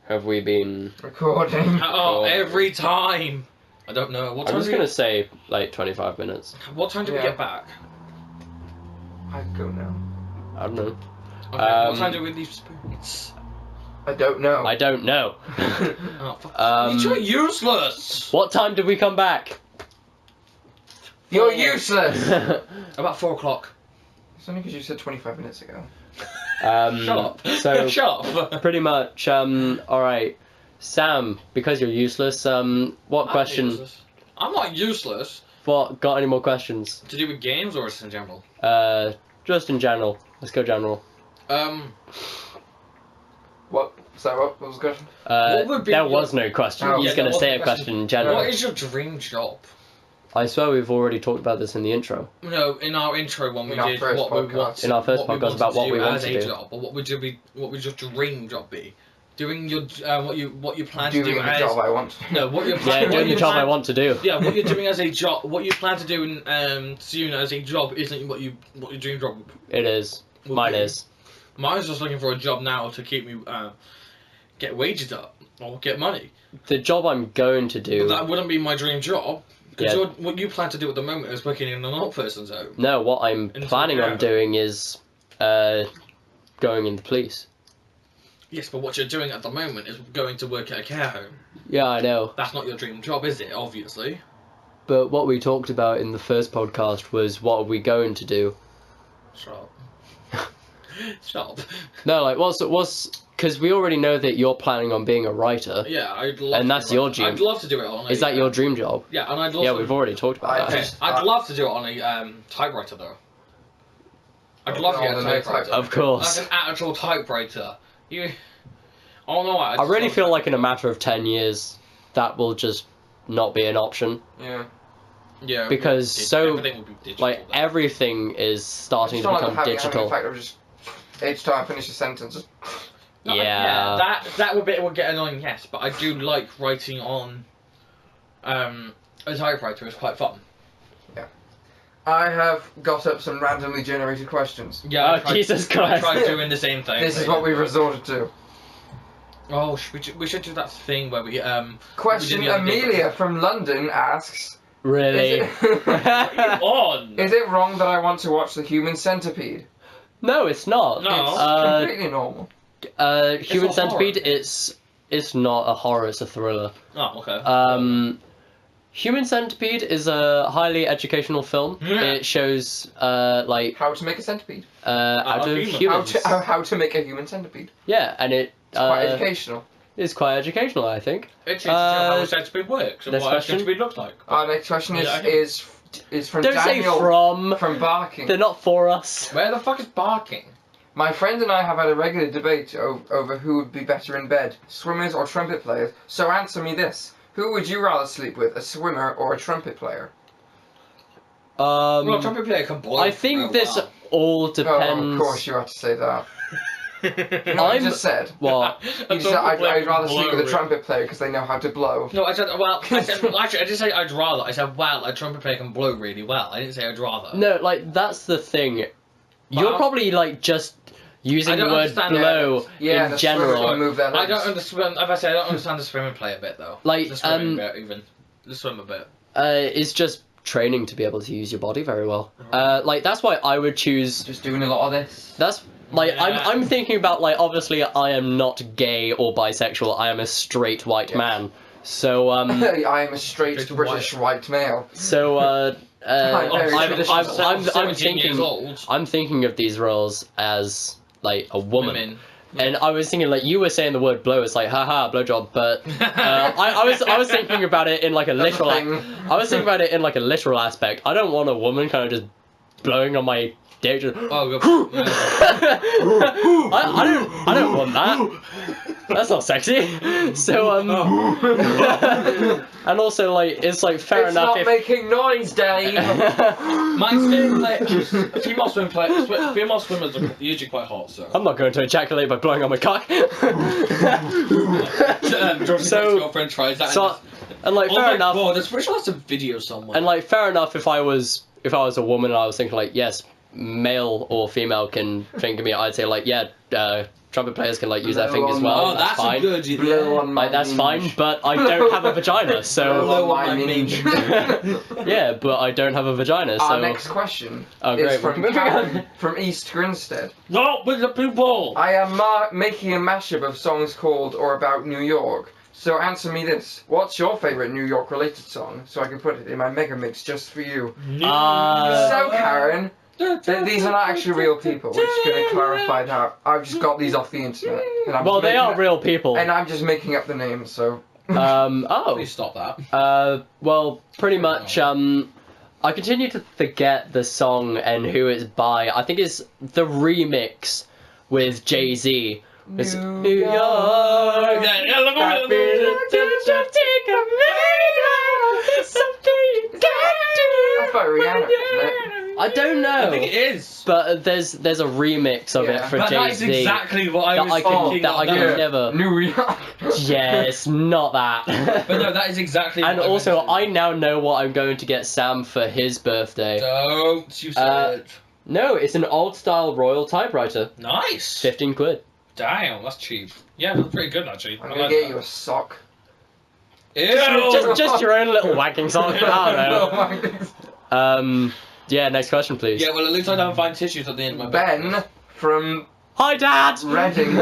have we been? Recording. Oh, every time. I don't know. What I'm time? just gonna say like 25 minutes. What time do we Yeah. get back? I go now. I don't know. Okay, what time do we leave spoons? I don't know. I don't know. Oh, fuck. Um, You're useless. What time did we come back? You're useless. About 4 o'clock. It's only because you said 25 minutes ago. Shut up. So Shut up. pretty much. All right, Sam. Because you're useless. What I'm question? useless. I'm not useless. What? Got any more questions? To do with games or just in general? Just in general. Let's go general. What? So what was the question? What would be there your- was no question. Oh. He's Yeah, gonna there say was a no question in general. What is your dream job? I swear we've already talked about this in the intro. No, in our intro when we In our did first what we podcast. want. In our first what we podcast wanted about to what do we want as to a do. job, or what would your dream job be? Doing your what you plan to Doing do the as job I want. no what you Yeah, plan doing the job I want to do. Yeah, what you're doing as a job, what you plan to do in soon as a job isn't what your dream job would It is. would Mine be. is. Mine's just looking for a job now to keep me get wages up or get money. The job I'm going to do. But that wouldn't be my dream job. Because Yeah. what you plan to do at the moment is working in an old person's home. No, what I'm Into planning the on care doing is going in the police. Yes, but what you're doing at the moment is going to work at a care home. Yeah, I know. That's not your dream job, is it? Obviously. But what we talked about in the first podcast was what are we going to do? Shut up. Shut up. No, like what's because we already know that you're planning on being a writer. Yeah, I'd love. And to that's do your it. dream. I'd love to do it on. Is that your dream job? Yeah, and I'd love. Yeah, to, we've already talked about I- that. I'd love to do it on a typewriter though. I'd love to get a On a typewriter. Of course. Like an actual typewriter. You. I don't know why. I really feel like in a matter of 10 years, that will just not be an option. Yeah. Yeah. Because everything will be digital. Like then. everything is starting It's to not like become having digital. the fact of just each time I finish a sentence. Just... No, Yeah. that would get annoying, yes, but I do like writing on a typewriter. It's quite fun. I have got up some randomly generated questions. Yeah. Oh, Jesus Christ. I tried doing the same thing. This is what we resorted to. Oh, we should do that thing where we Question we did the other day, Amelia from London asks, Really? on. is it wrong that I want to watch The Human Centipede? No, it's not. No. It's completely normal. Human a Centipede, horror. it's not a horror, it's a thriller. Oh, okay. Human Centipede is a highly educational film. Yeah. It shows like How to make a centipede. out of human. humans. How to make a human centipede. Yeah, and it It's quite educational. is quite educational, I think. It teaches you how a centipede works and next what a question? centipede looks like. Our next question Yeah, I is from Don't Daniel say from. from Barking. They're not for us. Where the fuck is barking? My friend and I have had a regular debate over who would be better in bed, swimmers or trumpet players. So answer me this. Who would you rather sleep with, a swimmer or a trumpet player? Well, a trumpet player can blow. I think this well. all Oh, depends. of course you had to say that. You know what I'm- you just said? What? You said I'd rather sleep with a trumpet player because they know how to blow. No, I said, well, actually, I didn't say I'd rather. I said, well, a trumpet player can blow really well. I didn't say I'd rather. No, like that's the thing. You're Well, probably like just using I the don't word understand blow Yeah, in the swimmers general. can move their I legs. don't understand. If I say I don't understand the swimming player bit though. Like, the swimming bit even. The swimmer bit. It's just training to be able to use your body very well. Like that's why I would choose. Just doing a lot of this. That's like Yeah. I'm thinking about like obviously I am not gay or bisexual. I am a straight white Yeah. man. So I am a straight Straight British white male. so very I'm traditional. thinking I'm thinking of these roles as like a woman. Women. And I was thinking, like, you were saying the word blow, it's like, haha, blowjob, but I was thinking about it in like a That's a literal, thing. I was thinking about it in like a literal aspect. I don't want a woman kind of just blowing on my dick. Just, Oh, good. Yeah. I don't want that. That's not sexy. So and also like it's like fair It's enough not if. making noise, Dave. Mine's like female swimmers are usually quite hot, so. I'm not going to ejaculate by blowing on my cock. George's So- girlfriend tries that. So, and like oh fair my enough. God, there's pretty sure that's a video somewhere. And like fair enough if I was a woman and I was thinking like yes, male or female can finger me, I'd say like yeah, trumpet players can like use their Blow fingers on well. oh, that's fine. a good Blow on my Like that's minge. fine, but I don't have a vagina, Blow so on my on my minge. yeah, but I don't have a vagina, so Our next question Oh, is great. from Moving Karen on. from East Grinstead. Not with the people. I am making a mashup of songs called or about New York. So answer me this. What's your favourite New York related song? So I can put it in my mega mix just for you. So Karen, these are not actually real people. We're just going to clarify that. I've just got these off the internet. And I'm well just they making are up- real people. And I'm just making up the names, so... Oh. Please stop that. Well, pretty much, I continue to forget the song and who it's by. I think it's the remix with Jay-Z. It's New New York. Yeah, yeah, look at That's by Rihanna, isn't it? I don't know. I think it is. But there's a remix of it Yeah. for But that is Jay-Z. exactly what I that was I can, thinking. that I can Yeah. never. New York. Yeah, it's not that. But no, that is exactly. And what also, mentioned. I now know what I'm going to get Sam for his birthday. Don't you said No, it's an old-style Royal typewriter. nice. 15 quid. Damn, that's cheap. Yeah, that's pretty good actually. I'm I gonna like get that. you a sock. Ew. Just your own little wagging song. I don't my know. Yeah, next question, please. Yeah, well, at least I don't find tissues at the end of my Ben from Hi, Dad! Reading.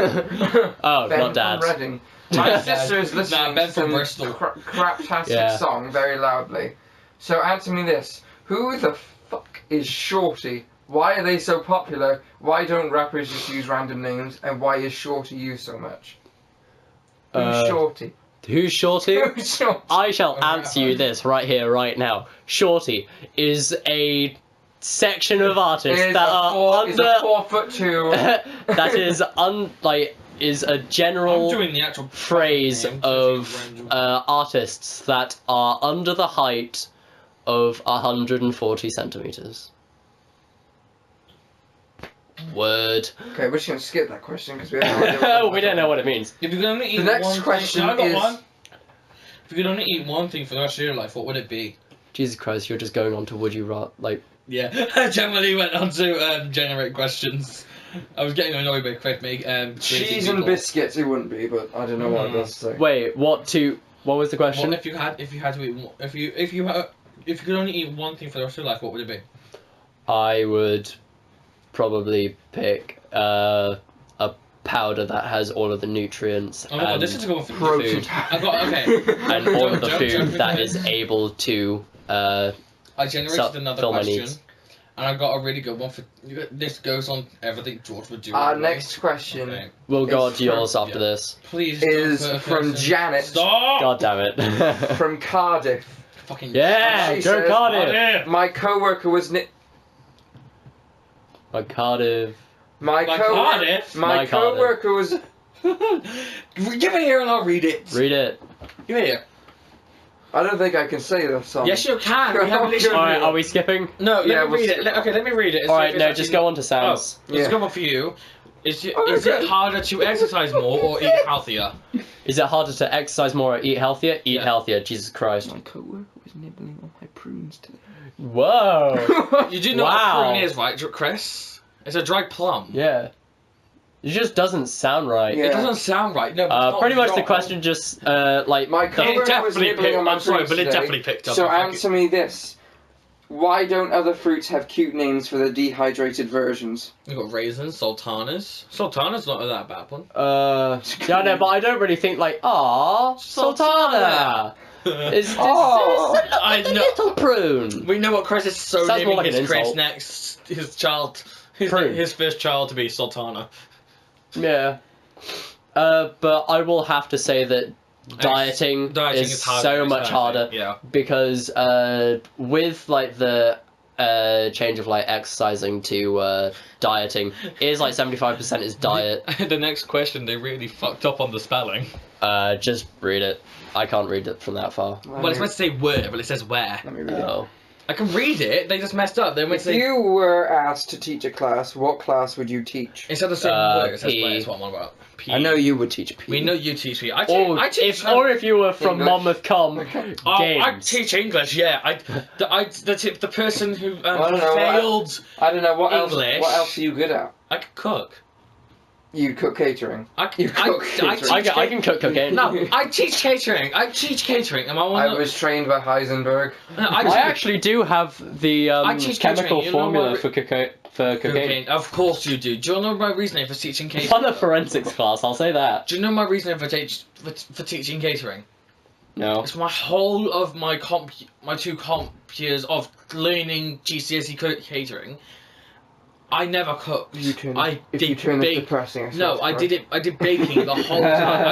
Oh, Ben not Dad. from Reading. My sister's Nah, listening Ben to from some Bristol. craptastic Yeah. song very loudly. So answer me this. Who the fuck is Shorty? Why are they so popular? Why don't rappers just use random names? And why is Shorty used so much? Who's Shorty? Who's Shorty? Who's Shorty? I shall answer you this right here, right now. Shorty is a section of artists Is that a are four, under... is a 4'2". that is is a I'm general doing the actual phrase name, of artists that are under the height of 140 centimeters. Word. Okay, we're just gonna skip that question because we have no idea what We don't know what it means. If you could only eat The next one question thing, I got is- one. If you could only eat one thing for the rest of your life, what would it be? Jesus Christ, you're just going on to would you rather, like... Yeah, I generally went on to generate questions. I was getting annoyed by Craig Cheese and biscuits, it wouldn't be, but I don't know what it does say. Wait, what was the question? What if you had to eat if you could only eat one thing for the rest of your life, what would it be? I would probably pick a powder that has all of the nutrients Oh my god, and, this is a good one for Protein. food. I got okay. and all of the Don't food that me. is able to I generated another fill my question, needs. and I got a really good one for. This goes on everything George would do. Our anyway. next question Okay. We'll go on It's to yours from- after yeah. this. Please. is don't put a from person- Janet. Stop. God damn it. from Cardiff. Fucking Yeah, She go says- Cardiff! My co-worker was My Cardiff. my My co Cardiff? my My Cardiff. co-worker was Give it here and I'll read it. Read it. Give it here. I don't think I can say that song. Yes, you can. We have literally- Alright, are we skipping? No, Yeah, let me we'll read skip it. that. Okay, let me read it. Alright, no, just go on to sounds. Oh, it's Yeah. a good one for you. Is it Okay. harder to exercise more or eat healthier? Is it harder to exercise more or eat healthier? Eat Yeah. healthier, Jesus Christ. My co-worker was nibbling on my prunes today. Whoa! You do know Wow. what a prune is, right, Chris? It's a dried plum. Yeah. It just doesn't sound right. Yeah. It doesn't sound right. No, but it's not Pretty much the wrong. question just, like... My the- co-worker was definitely nibbling picked- on my I'm sorry, prunes but it today. definitely picked up. So Fuck it. answer me this. Why don't other fruits have cute names for the dehydrated versions? We've got raisins, sultanas. Sultana's not that bad one. yeah, no, but I don't really think, like, aw, Sultana! It's Oh. I a know. little prune. We know what Chris is so Sounds more naming like an his Chris insult. next. His child. Prune. His first child to be Sultana. Yeah. But I will have to say that dieting is harder so than much exercising, harder Yeah. because with like the change of like exercising to dieting is like 75% is diet. The next question, they really fucked up on the spelling. Just read it. I can't read it from that far. Well, it's meant to say where, but it says where. Let me read it. Oh. I can read it. They just messed up. They went If to say you were asked to teach a class, what class would you teach? instead of saying where, it says P. where. That's what I'm on about. P. I know you would teach P. We know you teach me. I Or teach. or if you were from English. Monmouth Com Oh, I Games. teach English. Yeah, the person who I don't know, failed. I don't know what English. else. What else are you good at? I could cook. You cook catering. You cook catering. I can cook cocaine. No, I teach catering. I teach catering. Am I one I of the- was trained by Heisenberg. No, I actually do have the I teach chemical catering, you know formula what- for cocaine. cocaine. Of course you do. Do you know my reasoning for teaching catering? Fun of forensics class, I'll say that. Do you know my reasoning for teaching catering? No. It's my whole of my two comp years of learning GCSE catering. I never cooked. I If you did turn this bake. depressing. I No, swear I to did it. I did baking the whole time.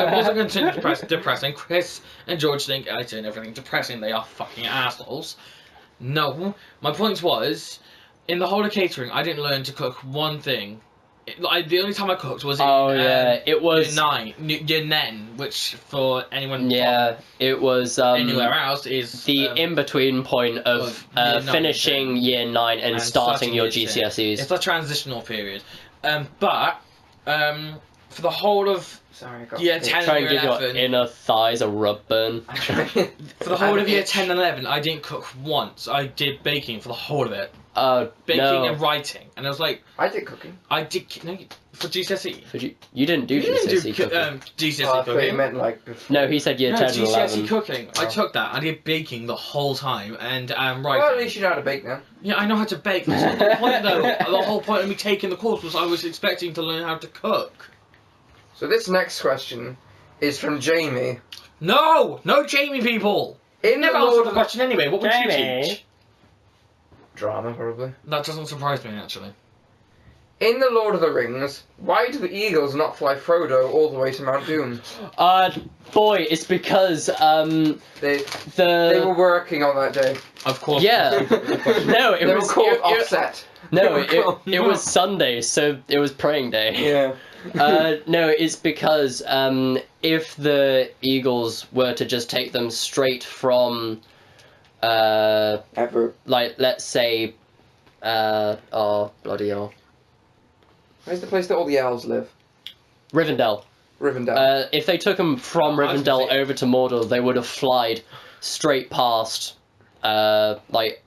I wasn't going to turn it depressing. Chris and George think I turn everything depressing. They are fucking assholes. No, my point was, in the whole of catering, I didn't learn to cook one thing. The only time I cooked was in it was year 9, which for anyone it was anywhere else is the in-between point of year 9, finishing year 9 and starting your year 10. GCSEs. It's a transitional period, but for the whole of Sorry, I got year 10 Try and and year give your 11. inner thighs a rub burn. For the whole of year 10 and 11, I didn't cook once. I did baking for the whole of it. Baking no. and writing. And I was like, I did cooking. I did. No, for GCSE. You didn't do You didn't GCSE do cooking. GCSE I thought you cooking. meant like before. No, he said year No, 10 and GCSE 11. cooking. I Oh. took that. I did baking the whole time and writing. Well, at least you know how to bake now. Yeah, I know how to bake. That's not the point though. The whole point of me taking the course was I was expecting to learn how to cook. So this next question is from Jamie. No! No Jamie people! In Never the answered Lord the of question anyway. What would you Jamie. teach? Drama, probably. That doesn't surprise me actually. In the Lord of the Rings, why do the eagles not fly Frodo all the way to Mount Doom? Boy, it's because, They were working on that day. Of course. Yeah. No, it They was were called it- Offset. No, They were it was Sunday, so it was praying day. Yeah. No, it's because if the Eagles were to just take them straight from, Ever. like, let's say, oh, bloody hell, Where's the place that all the elves live? Rivendell. Rivendell. If they took them from Oh, I was gonna Rivendell say- over to Mordor, they would have flied straight past, like,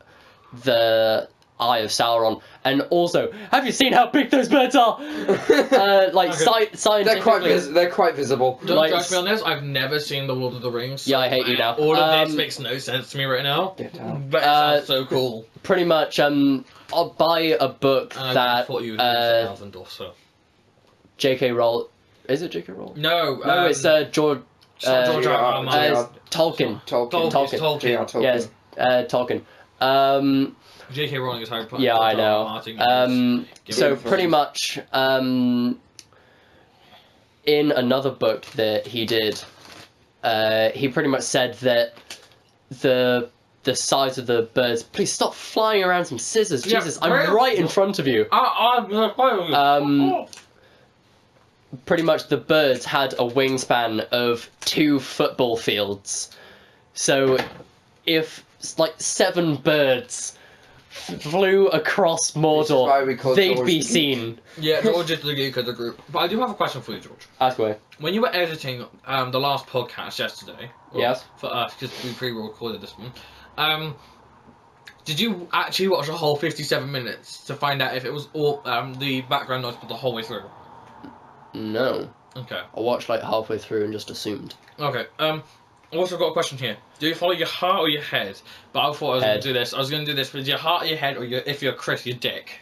the Eye of Sauron. And also, have you seen how big those birds are? Like, scientifically. They're quite visible. Don't Like- judge me on this. I've never seen The Lord of the Rings. Yeah, I hate you now. All of this makes no sense to me right now. Get out. But it sounds so cool. Pretty much, I'll buy a book And I that thought you were Elvendorf, so. J.K. Rowling. Is it J.K. Rowling? No, No, it's George. George R. R. Martin. Tolkien. Tolkien. Tolkien. Yes, Tolkien. J.K. Rowling is Harry Potter. Yeah, I George R. R. know. Martin is So Game of pretty much, in another book that he did, he pretty much said that the size of the birds. Please stop flying around some scissors. Yeah, Jesus, I'm right in front of you. Pretty much the birds had a wingspan of 2 football fields. So if like 7 birds flew across This is why we Mordor, call they'd George be the seen. Yeah, George is the geek of the group. But I do have a question for you, George. Ask away. When you were editing the last podcast yesterday, Yes. for us because we pre-recorded this one, did you actually watch the whole 57 minutes to find out if it was all the background noise, but the whole way through? No. Okay. I watched like halfway through and just assumed. Okay. I also got a question here. Do you follow your heart or your head? But I thought I was going Head. to do this. I was going to do this with your heart or your head, or if you're Chris, your dick.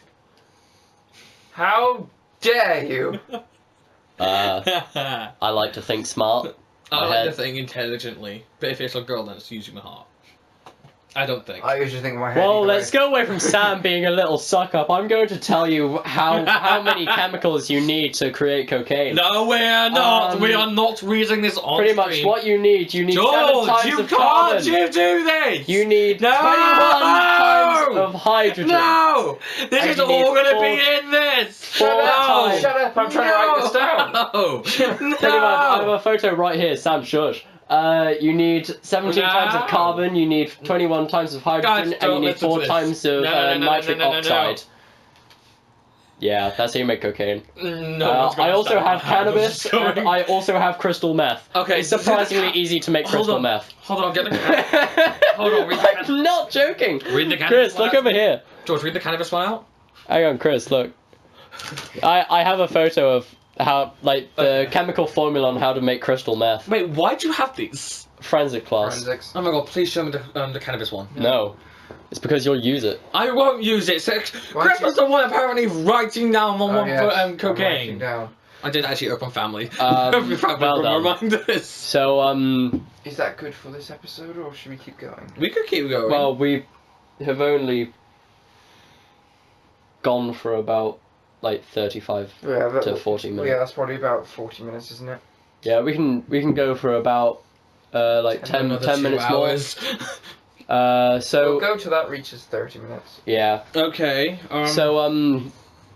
How dare you? I like to think smart. I My like to head. think intelligently, but if it's a girl, then it's using my heart. I don't think. I usually think in my head. Well, either let's way. go away from Sam being a little suck up. I'm going to tell you how many chemicals you need to create cocaine. No, we're not. Um, We are not reading this on Pretty much stream. what you need 7 George, times you of can't carbon. you do this? You need No! 21 times of hydrogen. No! This And is you all need going to 4 be in this! Shut no! up, Shut up, I'm trying to write this down. No! Pretty much, I have a photo right here. Sam, shush. You need 17 times of No. carbon, you need 21 times of hydrogen, Guys, and you don't need listen 4 to this. times of No, nitric no. oxide. Yeah, that's how you make cocaine. No, one's gonna I also understand have how this cannabis, is going. and I also have crystal meth. Okay, It's surprisingly easy to make Hold crystal on. meth. Hold on, get the Hold on, read the I'm not joking. Read the cannabis Chris, look one over out. here. George, read the cannabis one out. Hang on, Chris, look. I have a photo of how, like, the chemical formula on how to make crystal meth. Wait, why'd you have these? Forensic class. Forensics. Oh my god, please show me the cannabis one. No. It's because you'll use it. I won't use it. So, Why Chris don't was the one apparently writing down on Oh, one yes, for I'm writing cocaine. down. I did actually open family. Well done. Reminders. So, Is that good for this episode, or should we keep going? We could keep going. well, we have only gone for about, like, 35 Yeah, to 40 well, minutes. yeah, that's probably about 40 minutes, isn't it? Yeah, we can go for about, like, 10 Another 2 minutes hours. more. We'll So, go till that reaches 30 minutes. yeah. Okay. So,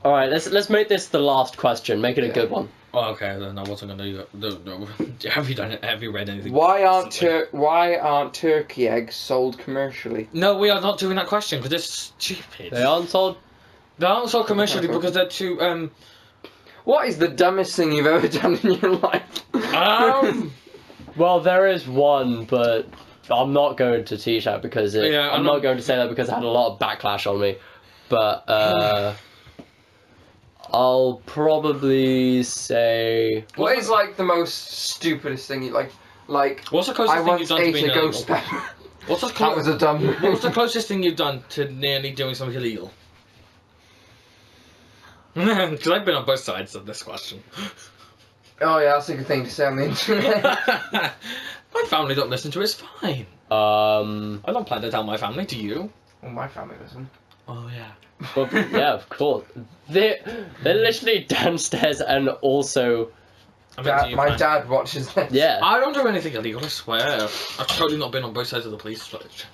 alright, let's make this the last question. Make it a Yeah. good one. Oh, okay, then I wasn't gonna do. No. Have you done it? Have you read anything? Why aren't recently? turkey eggs sold commercially? No, we are not doing that question because it's stupid. They aren't sold. They aren't sold commercially because they're too What is the dumbest thing you've ever done in your life? Well, there is one, but I'm not going to teach that because I'm not going to say that because it had a lot of backlash on me. But I'll probably say. What is like the most stupidest thing you like? What's the closest I thing once you've done to ate being a ghost illegal? pepper. What's the That was a dumb. What's the closest thing you've done to nearly doing something illegal? Because I've been on both sides of this question. Oh yeah, that's a good thing to say on the internet. My family don't listen to it, it's fine. I don't plan to tell my family, do you? Well, my family doesn't. Oh, yeah. Well, yeah, of course. They're literally downstairs and also. My dad watches this. Yeah. I don't do anything illegal, I swear. I've totally not been on both sides of the police switch.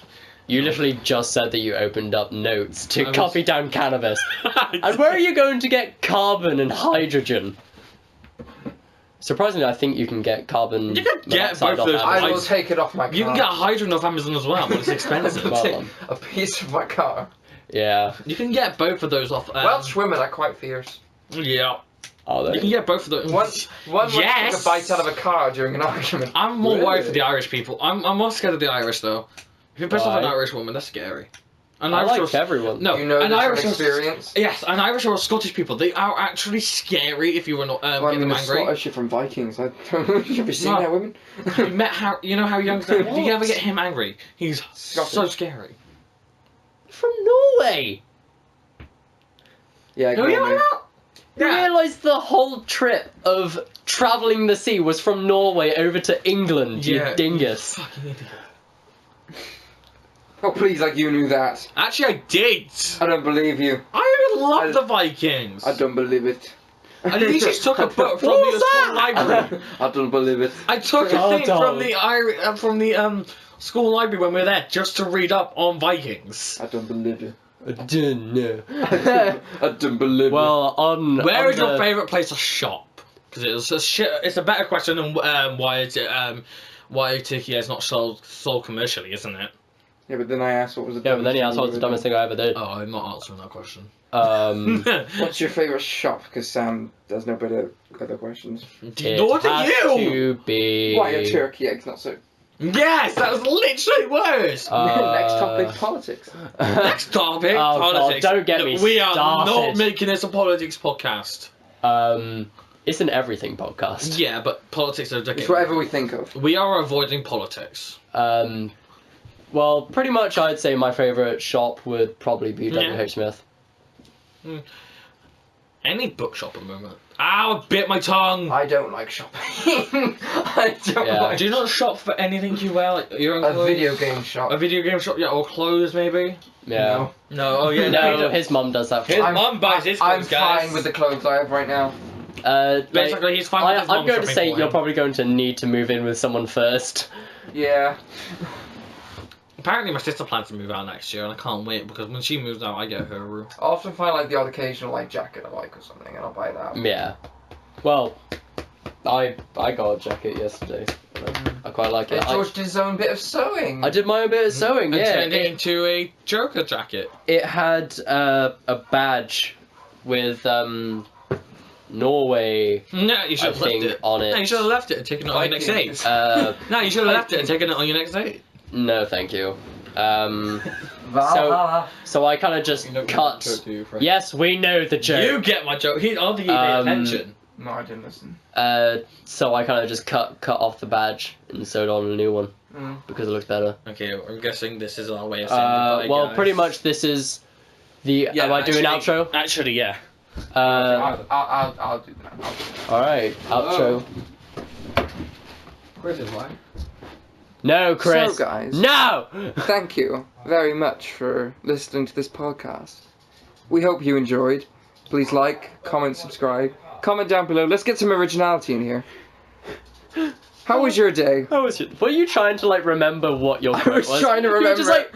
You literally just said that you opened up notes to I was- copy down cannabis. And where are you going to get carbon and hydrogen? Surprisingly, I think you can get carbon. You can get monoxide both of those. off I Amazon. will take it off my car. You can get hydrogen off Amazon as well, but it's expensive. Well, Take a piece of my car. Yeah. You can get both of those off. Welsh women are quite fierce. Yeah. Are You they? can get both of those. One Yes! took a bite out of a car during an argument. I'm more Really? worried for the Irish people. I'm more scared of the Irish though. If you piss off an Why? Irish woman, that's scary. An I Irish like or- everyone. No, You know an this Irish from or- experience. Yes, an Irish or Scottish people, they are actually scary if you were not Well, I getting mean, them the angry. Scottish are from Vikings. Have you seen No. that women? You met you know how young. Did you ever What? get him angry? He's Scottish. so scary. From Norway! Yeah, No, go you on, mate. You realise the whole trip of travelling the sea was from Norway over to England, Yeah. you dingus. Fucking idiot. Oh, please, like you knew that. Actually, I did. I don't believe you. I love I- the Vikings. I don't believe it. At least you took a book from What the was school that? library. I don't believe it. I took a Oh, thing from don't. the school library when we were there just to read up on Vikings. I don't believe it. I don't know. I don't believe it. Well, on Where on is your the- favourite place to shop? Because it's a better question than why Tiki is not sold commercially, isn't it? Yeah, but then I asked what was the Yeah, but then he dumbest asked what's the thing dumbest thing I ever did. Oh, I'm not answering that question. What's your favourite shop? Because Sam does no better other questions. Nor do has you! to be... Why are turkey eggs not so? Yes, that was literally worse! Next topic, politics. Next topic, Oh, God, politics. don't get me We are not started. making this a politics podcast. It's an everything podcast. Yeah, but politics are It's whatever we think of. We are avoiding politics. Well, pretty much I'd say my favourite shop would probably be Yeah. WH Smith. Any bookshop at the moment. Ow, I bit my tongue! I don't like shopping. I don't Yeah. like Do you not shop for anything you wear? Like your own a clothes? video game shop. A video game shop, yeah, or clothes maybe? Yeah. No, oh yeah, No, his mum does that for His him. mum buys his I'm clothes, guys. fine with the clothes I have right now. Basically, he's fine with his I'm mum going to shopping say for you're him. probably going to need to move in with someone first. Yeah. Apparently my sister plans to move out next year and I can't wait because when she moves out I get her a room. I often find like the odd occasional like jacket I like or something, and I'll buy that. Yeah. Well, I got a jacket yesterday. I quite like it. And George did his own bit of sewing. I did my own bit of sewing, And yeah. turned it into a Joker jacket. It had a badge with Norway, No, you should I have left think, it. on it. No, you should have left it and taken it on your next Vikings. date. No, you should have left it and taken it on your next date. No, thank you. Valhalla. So I kind of just cut. Yes, we know the You joke. get my joke. I don't think he paid attention. No, I didn't listen. So I kind of just cut off the badge and sewed on a new one because it looks better. Okay, I'm guessing this is our way of saying goodbye, Well, guys. pretty much this is the. Am I doing outro? Actually, yeah. I'll do that. All right, outro. Chris is right. No, Chris. So, guys. No. Thank you very much for listening to this podcast. We hope you enjoyed. Please like, comment, subscribe. Comment down below. Let's get some originality in here. How was your day? How was it? Were you trying to like remember what your? I was trying to You were remember. just like,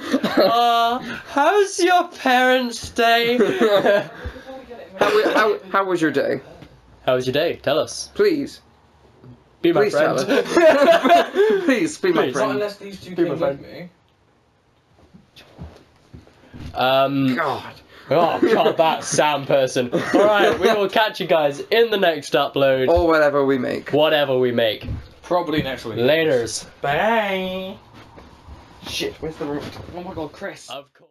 how's your parents' day? How was your day? How was your day? Tell us. Please. Be my Please tell friend. us. Please be my Please. Not friend. unless these two Be my came friend. with me. God. Oh god, that sound person. Alright, we will catch you guys in the next upload. Or whatever we make. Whatever we make. Probably next week. Laters. Bye. Shit, where's the room? Oh my god, Chris. Of course.